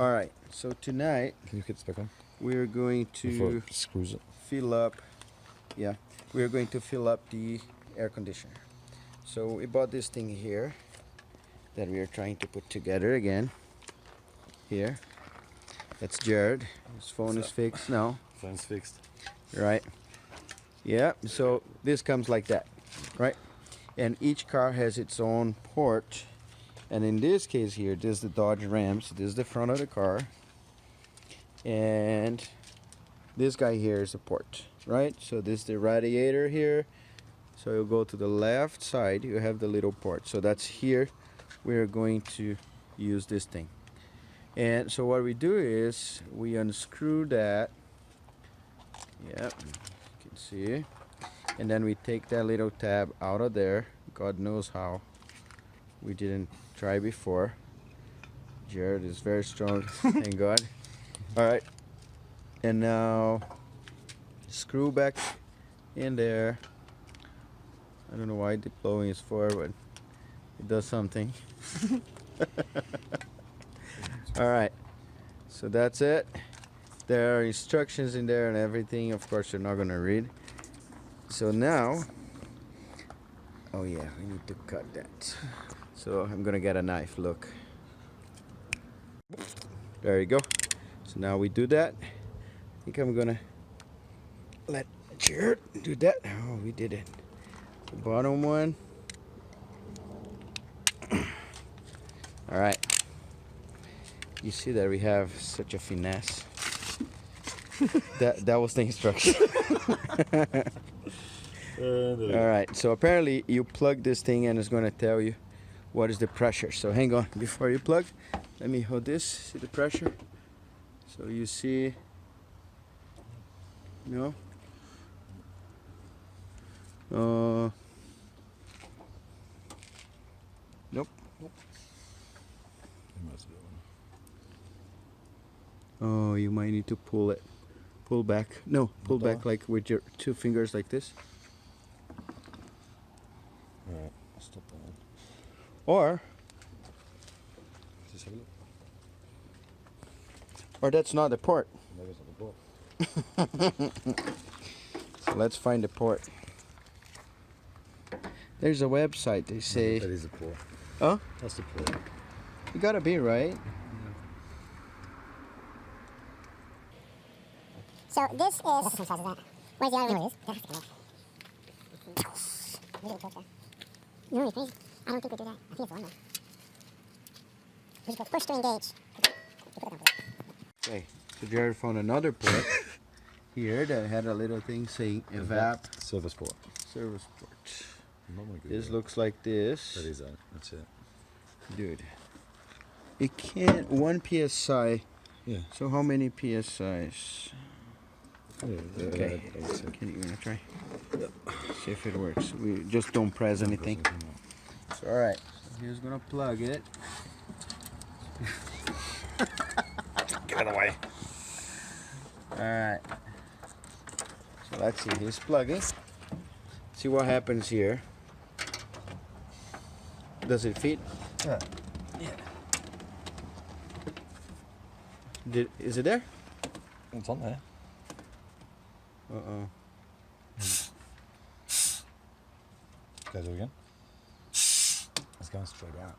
All right, so tonight Can you hit this back on? we're going Before to it screws it. fill up, yeah, we're going to fill up the air conditioner. So we bought this thing here that we are trying to put together again. Here, that's Jared. His phone is fixed now, Phone's fixed. right? Yeah, so this comes like that, right? And each car has its own port. And in this case here, this is the Dodge Ram. So this is the front of the car. And this guy here is the port, right? So this is the radiator here. So you'll go to the left side, you have the little port. So that's here. We're going to use this thing. And so what we do is we unscrew that. Yep, you can see. And then we take that little tab out of there. God knows how. We didn't try before. Jared is very strong, thank God. Alright. And now screw back in there. I don't know why the blowing is for, but it does something. Alright. So that's it. There are instructions in there and everything. Of course you're not gonna read. So now, oh yeah, we need to cut that. So I'm gonna get a knife, look. There you go. So now we do that. I think I'm gonna let Jared do that. Oh, we did it. The bottom one. Alright. You see that we have such a finesse. That was the instruction. Alright, so apparently you plug this thing and it's gonna tell you what is the pressure. So hang on, before you plug, let me hold this, see the pressure. So you see, no? Nope. Oh, you might need to pull it. Pull back. No, pull back like with your two fingers like this. Alright, I'll stop that one. Or Just have a look. or that's not the port. Maybe it's not the port. So let's find the port. There's a website, they say. That is the port. Oh? That's the port. You gotta be right. So this is... What size is that? Where's the other one? No, you're crazy. I don't think we do that. I think it's one though. We just go push to engage. Okay, so Jared found another port here that had a little thing saying evap Service port. service port. Not my good. This looks like this. That is it. That's it. Dude. It can't, 1 PSI. Yeah. So how many PSIs? Okay. Okay. Can you wanna try? See if it works. We just don't press anything. So, alright. So here's gonna plug it. Get away. Alright. So let's see. Here's plugging. See what happens here. Does it fit? Yeah. Is it there? It's on there. Uh-oh. Go do it again. It's going straight out.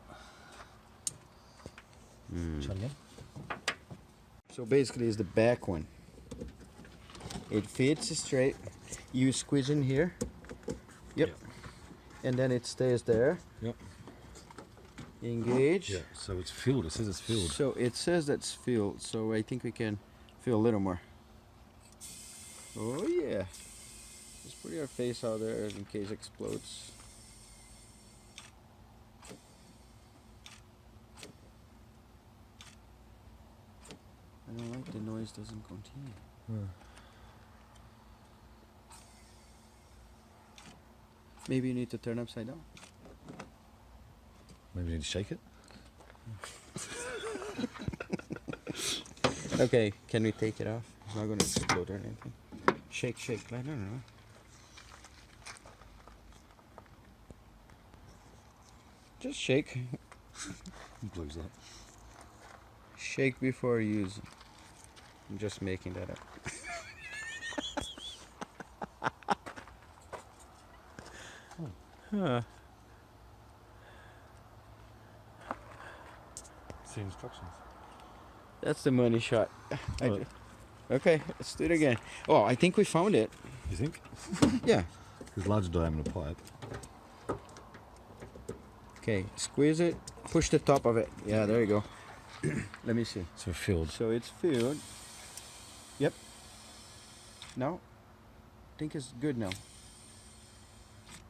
Try it again. So basically it's the back one. It fits straight. You squeeze in here. Yep. And then it stays there. Yep. Engage. Yeah. So it's filled. It says it's filled. So it says that's filled. So I think we can fill a little more. Oh yeah. Just put your face out there in case it explodes. I don't like the noise doesn't continue. Maybe you need to turn upside down. Maybe you need to shake it. Okay, can we take it off? It's not gonna explode or anything. Shake, shake. I don't know. Just shake. Blues that. Shake before using. I'm just making that up. Huh. See instructions. That's the money shot. Oh. Okay, let's do it again. Oh, I think we found it. You think? Yeah. There's larger diameter pipe. Okay, squeeze it, push the top of it. Yeah, there you go. Let me see. So filled. So it's filled. Yep. No? I think it's good now.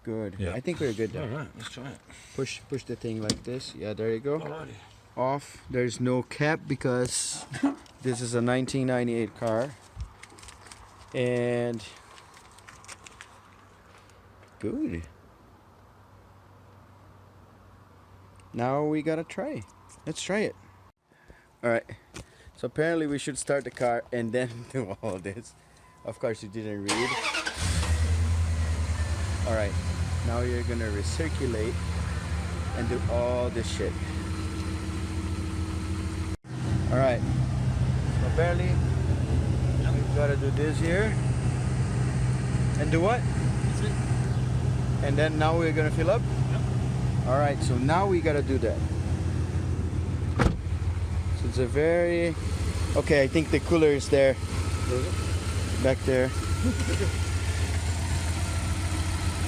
Good. Yeah. I think we're good now. Alright, let's try it. Push the thing like this. Yeah, there you go. Alrighty. Off. There's no cap because this is a 1998 car. And good. Now we gotta try. Let's try it. Alright. So apparently we should start the car and then do all this. Of course you didn't read. Alright. Now you're gonna recirculate and do all this shit. Alright. So apparently we've gotta do this here. And do what? That's it. And then now we're gonna fill up? Yep. Alright, so now we gotta do that. So it's a very... Okay, I think the cooler is there. Back there.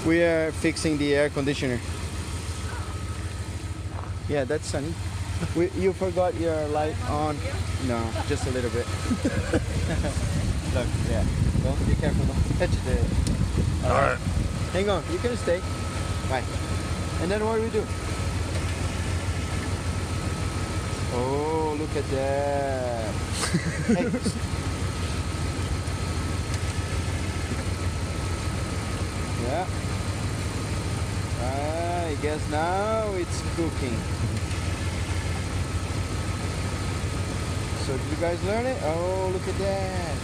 We are fixing the air conditioner. Yeah, that's sunny. You forgot your light on? No, just a little bit. Look, yeah. Don't be careful, don't touch the... Alright. Hang on, you can stay. Bye. And then what do we do? Oh, look at that. Hey. Yeah. I guess now it's cooking. So did you guys learn it? Oh, look at that.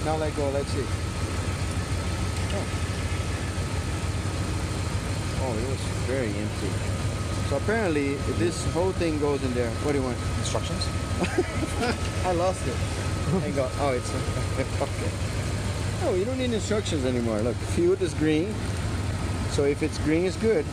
Now let go, let's see. Oh, it was very empty. So apparently this whole thing goes in there. What do you want? Instructions? I lost it. Hang on. Oh, it's okay. Oh, you don't need instructions anymore. Look, fuel is green. So if it's green, it's good.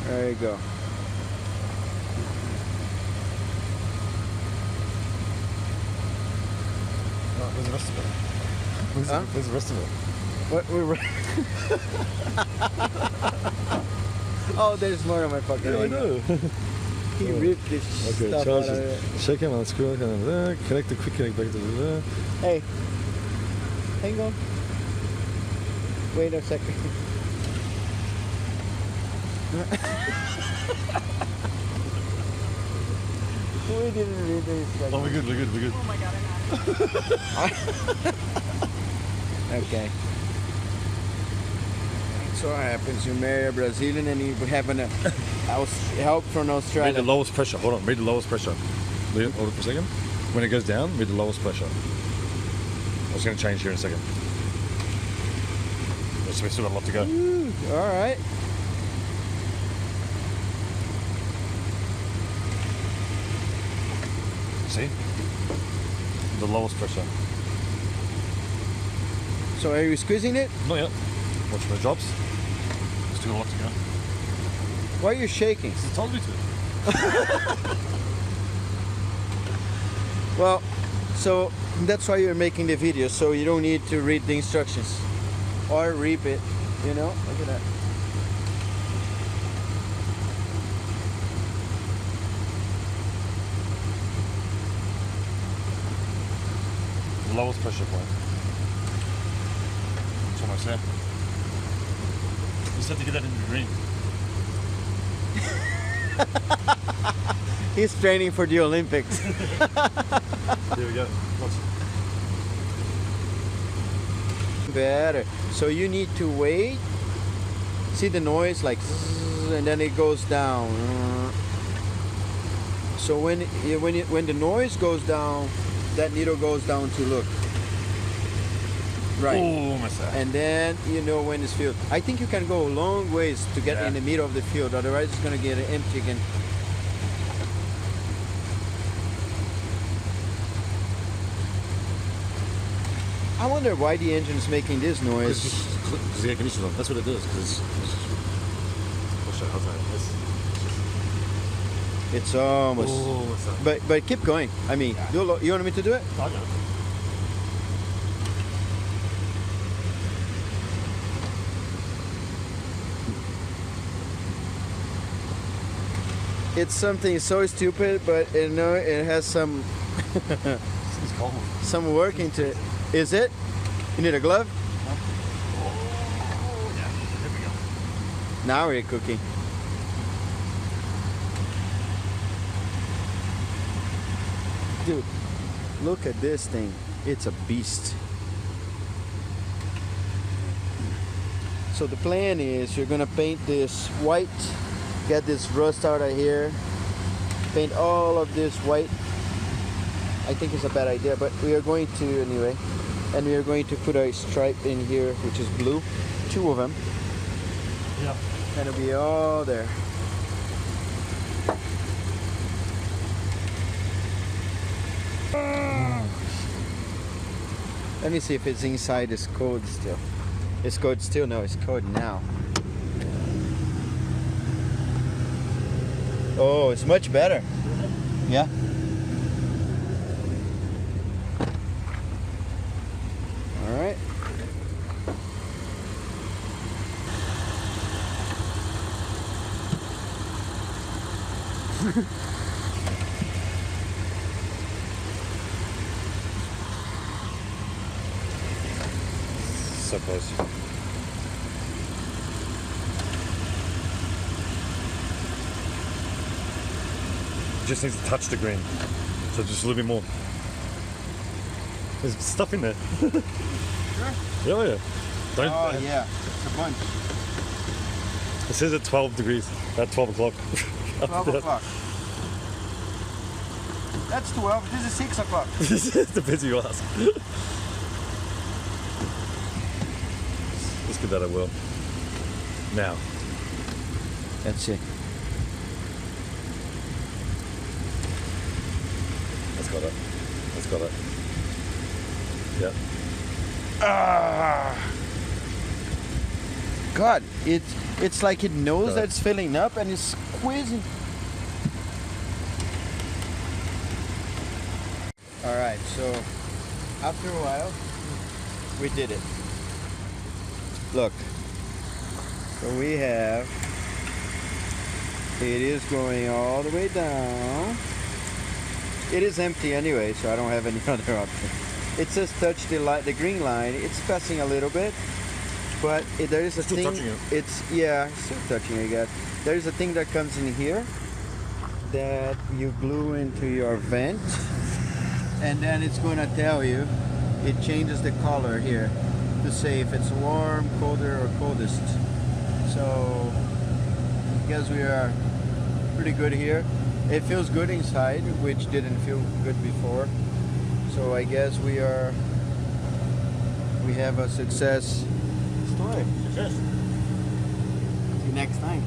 There you go. Oh, where's the rest of it? Huh? Where's the rest of it? What we were? Oh, there's more on my fucking. Yeah, I know. He ripped this Okay, stuff charge out of it. it. Shake him on the screw. Connect the quick connect back to the. Hey, hang on. Wait a second. We didn't read this. Oh, we're good. Oh my god, I know. Okay. So what happens? You marry a Brazilian and you have help from Read Australia. the lowest pressure. Hold on. Read the lowest pressure. Hold it for a second. When it goes down, read the lowest pressure. I was going to change here in a second. So we still got a lot to go. All right. See? The lowest pressure. So are you squeezing it? Not yet. Watch for the jobs. Still got a lot to go. Why are you shaking? I told you to. Well, so that's why you're making the video, so you don't need to read the instructions or reap it, you know? Look at that. The lowest pressure point. It's almost there. You just have to get that into green. He's training for the Olympics. There we go. Watch. Better. So you need to wait See the noise, like, and then it goes down. So when the noise goes down, that needle goes down to look. Right. Oh, missed that. And then you know when it's filled. I think you can go a long ways to get in the middle of the field, otherwise it's gonna get empty again. I wonder why the engine is making this noise. Because the air conditioner's on. That's what it does. Because I'll show you how to. It's almost. Oh, what's that? But keep going. I mean, you want me to do it? I know. It's something so stupid, but you know it has some It's cold. some work into it. Is it? You need a glove? Oh, yeah. Here we go. Now we're cooking. Dude, look at this thing. It's a beast. So the plan is you're gonna paint this white, get this rust out of here, paint all of this white. I think it's a bad idea, but we are going to anyway. And we are going to put a stripe in here, which is blue, 2 of them. Yeah. And it'll be all there. Let me see if it's inside this code still. It's code still? No, it's code now. Oh, it's much better. Yeah. All right. So close. Just needs to touch the green. So just a little bit more. There's stuff in there. Sure. Yeah, yeah. Don't, Oh yeah, it's a bunch. It says at 12 degrees, at 12 o'clock. 12 o'clock. That's 12. This is 6 o'clock. It depends who you ask. Let's give that a whirl. Now. That's it. Let's got it. Let's got it. Yep. God, it's like it knows Got that it. it's filling up and it's squeezing. All right, so after a while, we did it. Look, so we have, it is going all the way down. It is empty anyway, so I don't have any other option. It says touch the green line. It's passing a little bit, but there is a Still thing. touching it. It's still touching it. I guess there is a thing that comes in here that you glue into your vent, and then it's going to tell you. It changes the color here to say if it's warm, colder, or coldest. So I guess we are pretty good here. It feels good inside, which didn't feel good before. So I guess we have a success story. Success. See you next time.